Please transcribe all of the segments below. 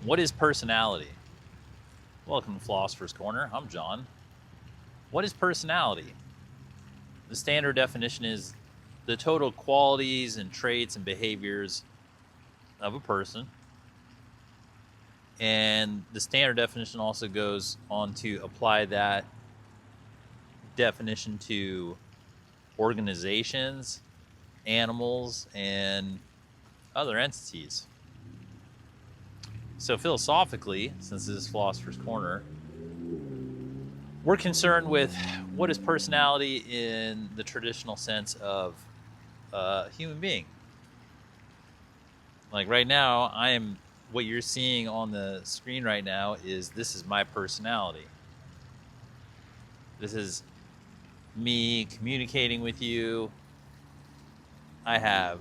What is personality? Welcome to Philosopher's Corner. I'm John. What is personality? The standard definition is the total qualities and traits and behaviors of a person. And the standard definition also goes on to apply that definition to organizations, animals, and other entities. So philosophically, since this is Philosopher's Corner, we're concerned with what is personality in the traditional sense of a human being. Like right now, what you're seeing on the screen right now this is my personality. This is me communicating with you. I have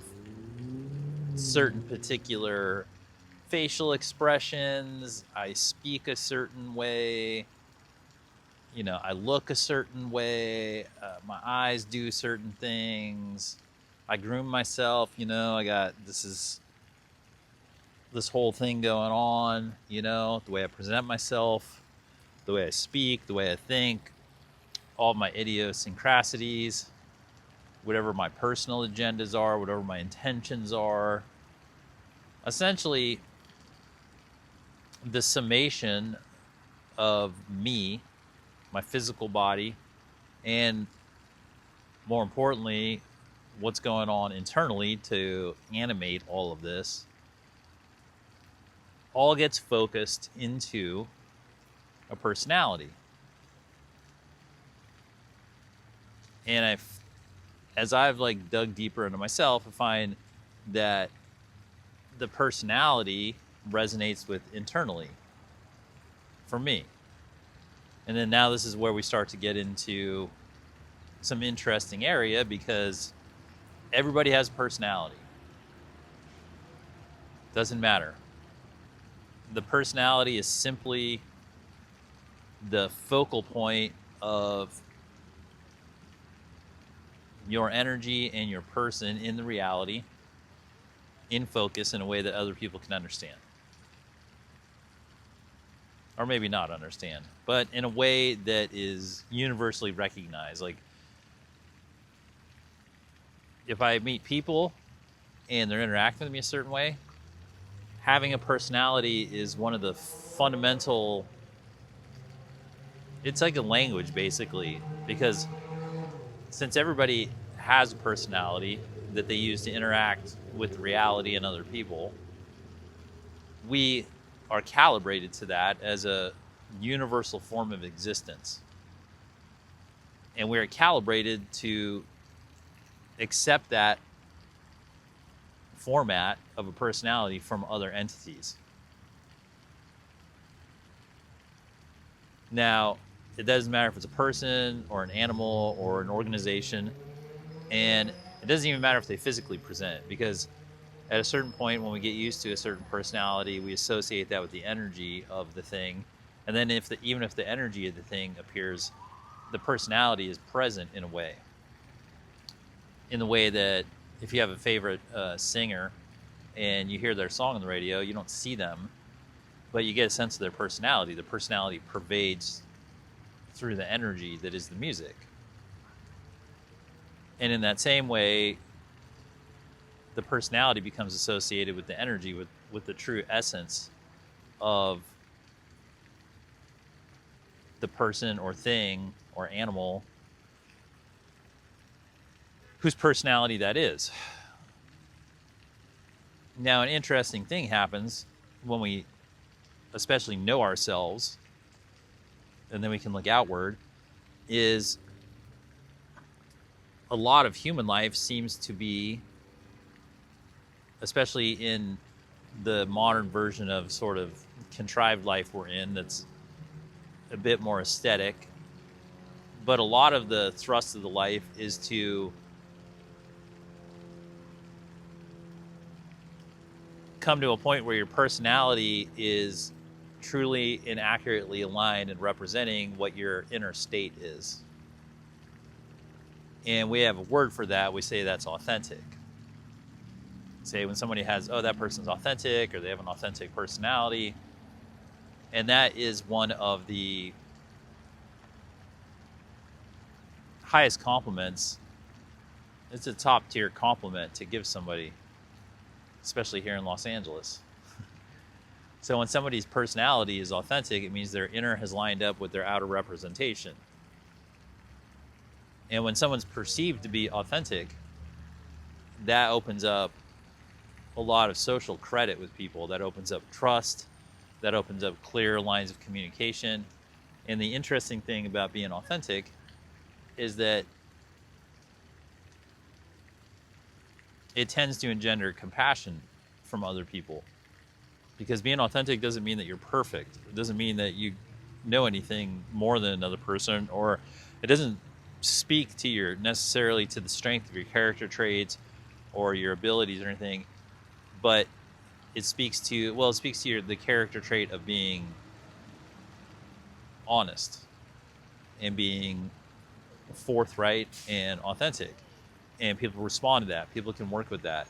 certain particular facial expressions. I speak a certain way. I look a certain way. My eyes do certain things. I groom myself. I got this whole thing going on. The way I present myself, the way I speak, the way I think, all my idiosyncrasies, whatever my personal agendas are, whatever my intentions are. Essentially, the summation of me, my physical body, and more importantly, what's going on internally to animate all of this, all gets focused into a personality. And as I've dug deeper into myself, I find that the personality resonates with internally for me. And then now this is where we start to get into some interesting area, because everybody has a personality. Doesn't matter. The personality is simply the focal point of your energy and your person in the reality, in focus, in a way that other people can understand. Or maybe not understand, but in a way that is universally recognized. Like, if I meet people and they're interacting with me a certain way, having a personality is one of the fundamental, it's like a language basically, because since everybody has a personality that they use to interact with reality and other people, we are calibrated to that as a universal form of existence. And we are calibrated to accept that format of a personality from other entities. Now, it doesn't matter if it's a person or an animal or an organization, and it doesn't even matter if they physically present, because at a certain point, when we get used to a certain personality, we associate that with the energy of the thing. And then even if the energy of the thing appears, the personality is present in a way. In the way that if you have a favorite singer and you hear their song on the radio, you don't see them, but you get a sense of their personality. The personality pervades through the energy that is the music. And in that same way, the personality becomes associated with the energy, with the true essence of the person or thing or animal whose personality that is. Now, an interesting thing happens when we especially know ourselves, and then we can look outward, is a lot of human life seems to be, especially in the modern version of sort of contrived life we're in, that's a bit more aesthetic, but a lot of the thrust of the life is to come to a point where your personality is truly and accurately aligned and representing what your inner state is. And we have a word for that. We say that's authentic. say when somebody has, oh, that person's authentic, or they have an authentic personality. And that is one of the highest compliments. It's a top tier compliment to give somebody, especially here in Los Angeles. So when somebody's personality is authentic, it means their inner has lined up with their outer representation. And when someone's perceived to be authentic, that opens up a lot of social credit with people. That opens up trust. That opens up clear lines of communication. And the interesting thing about being authentic is that it tends to engender compassion from other people. Because being authentic doesn't mean that you're perfect. It doesn't mean that you know anything more than another person, or it doesn't speak to your necessarily to the strength of your character traits or your abilities or anything, but it speaks to the character trait of being honest and being forthright and authentic. And people respond to that. People can work with that.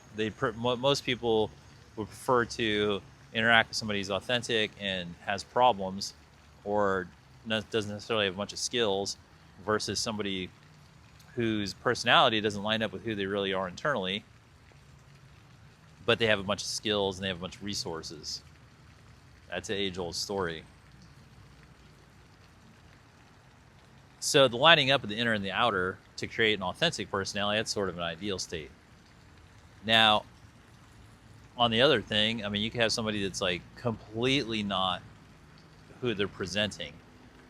Most people would prefer to interact with somebody who's authentic and has problems, or doesn't necessarily have a bunch of skills, versus somebody whose personality doesn't line up with who they really are internally, but they have a bunch of skills and they have a bunch of resources. That's an age-old story. So the lining up of the inner and the outer to create an authentic personality, that's sort of an ideal state. Now, on the other thing, I mean, you can have somebody that's like completely not who they're presenting.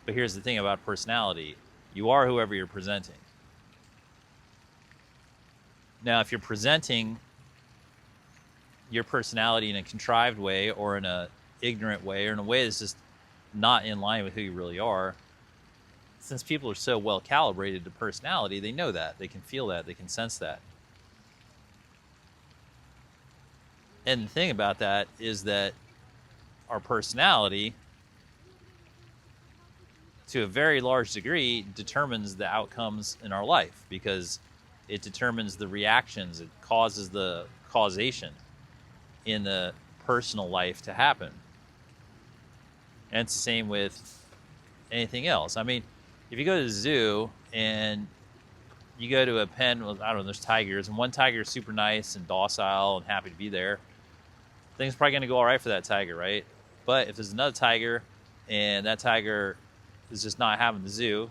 But here's the thing about personality. You are whoever you're presenting. Now, if you're presenting your personality in a contrived way, or in a ignorant way, or in a way that's just not in line with who you really are, since people are so well calibrated to personality, they know that. They can feel that. They can sense that. And the thing about that is that our personality, to a very large degree, determines the outcomes in our life, because it determines the reactions. It causes the causation in the personal life to happen. And it's the same with anything else. I mean, if you go to the zoo and you go to a pen with, I don't know, there's tigers, and one tiger is super nice and docile and happy to be there, things are probably going to go all right for that tiger, right? But if there's another tiger and that tiger is just not having the zoo,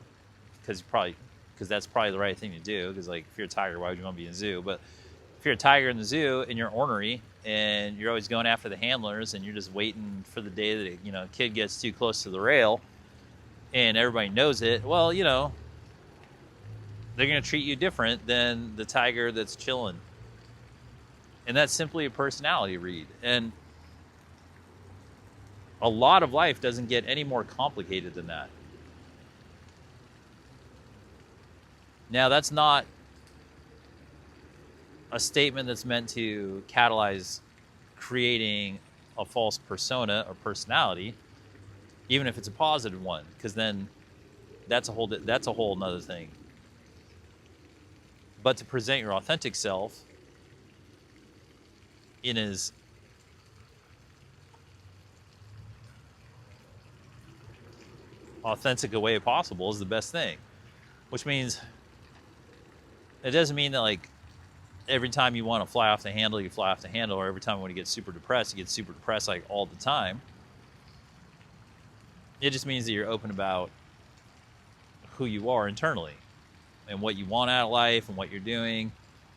because that's probably the right thing to do, because like if you're a tiger, why would you want to be in a zoo? But if you're a tiger in the zoo and you're ornery and you're always going after the handlers and you're just waiting for the day that, you know, a kid gets too close to the rail and everybody knows it, well, you know, they're going to treat you different than the tiger that's chilling. And that's simply a personality read. And a lot of life doesn't get any more complicated than that. Now, that's not a statement that's meant to catalyze creating a false persona or personality, even if it's a positive one, because then that's a whole nother thing. But to present your authentic self in as authentic a way possible is the best thing. Which means it doesn't mean that like every time you want to fly off the handle, you fly off the handle, or every time you want to get super depressed, you get super depressed like all the time. It just means that you're open about who you are internally and what you want out of life and what you're doing,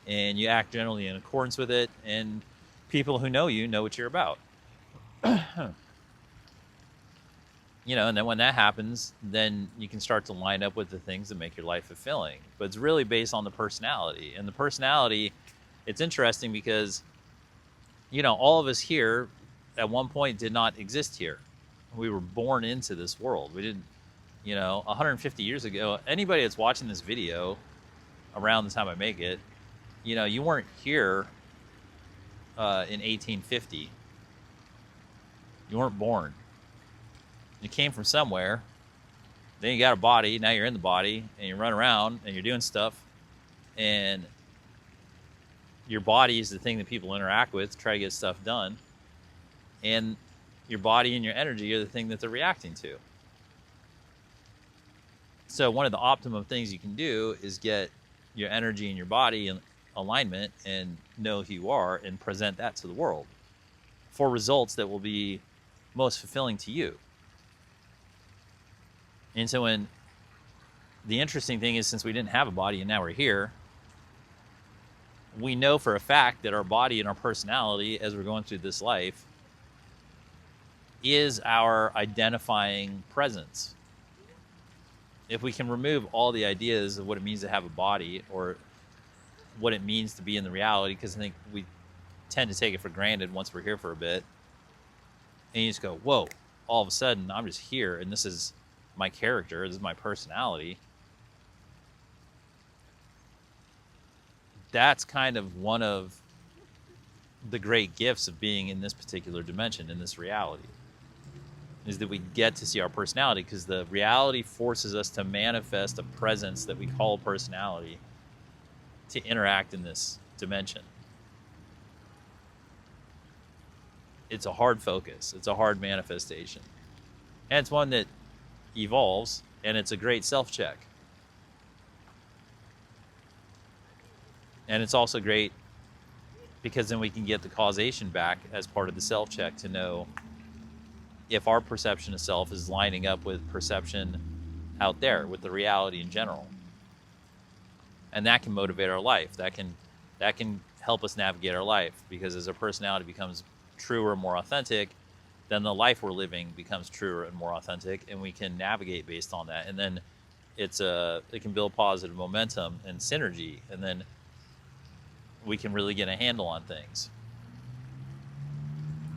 and you act generally in accordance with it, and people who know you know what you're about. You know, and then when that happens, then you can start to line up with the things that make your life fulfilling. But it's really based on the personality. And the personality, it's interesting because, you know, all of us here at one point did not exist here. We were born into this world. We didn't, you know, 150 years ago, anybody that's watching this video around the time I make it, you know, you weren't here in 1850. You weren't born. You came from somewhere, then you got a body, now you're in the body, and you run around, and you're doing stuff, and your body is the thing that people interact with to try to get stuff done, and your body and your energy are the thing that they're reacting to. So one of the optimum things you can do is get your energy and your body in alignment and know who you are and present that to the world for results that will be most fulfilling to you. And so when the interesting thing is, since we didn't have a body and now we're here, we know for a fact that our body and our personality as we're going through this life is our identifying presence. If we can remove all the ideas of what it means to have a body or what it means to be in the reality, because I think we tend to take it for granted once we're here for a bit, and you just go, whoa, all of a sudden I'm just here and this is my character, this is my personality. That's kind of one of the great gifts of being in this particular dimension, in this reality, is that we get to see our personality, because the reality forces us to manifest a presence that we call personality to interact in this dimension. It's a hard focus. It's a hard manifestation. And it's one that evolves, and it's a great self-check. And it's also great because then we can get the causation back as part of the self-check to know if our perception of self is lining up with perception out there, with the reality in general. And that can motivate our life. That can help us navigate our life, because as our personality becomes truer and more authentic, then the life we're living becomes truer and more authentic, and we can navigate based on that. And then it can build positive momentum and synergy, and then we can really get a handle on things.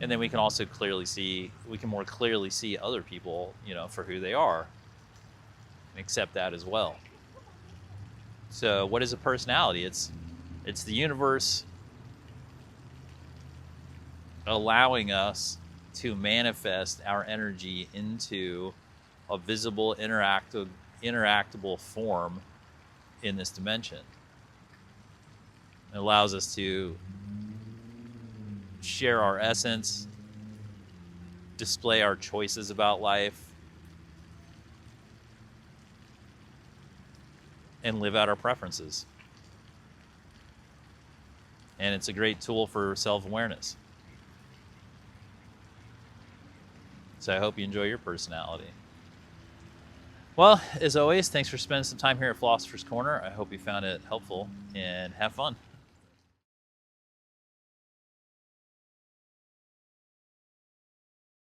And then we can also more clearly see other people, for who they are, and accept that as well. So what is a personality? It's the universe allowing us to manifest our energy into a visible, interactable form in this dimension. It allows us to share our essence, display our choices about life, and live out our preferences. And it's a great tool for self-awareness. So I hope you enjoy your personality. Well, as always, thanks for spending some time here at Philosopher's Corner. I hope you found it helpful, and have fun.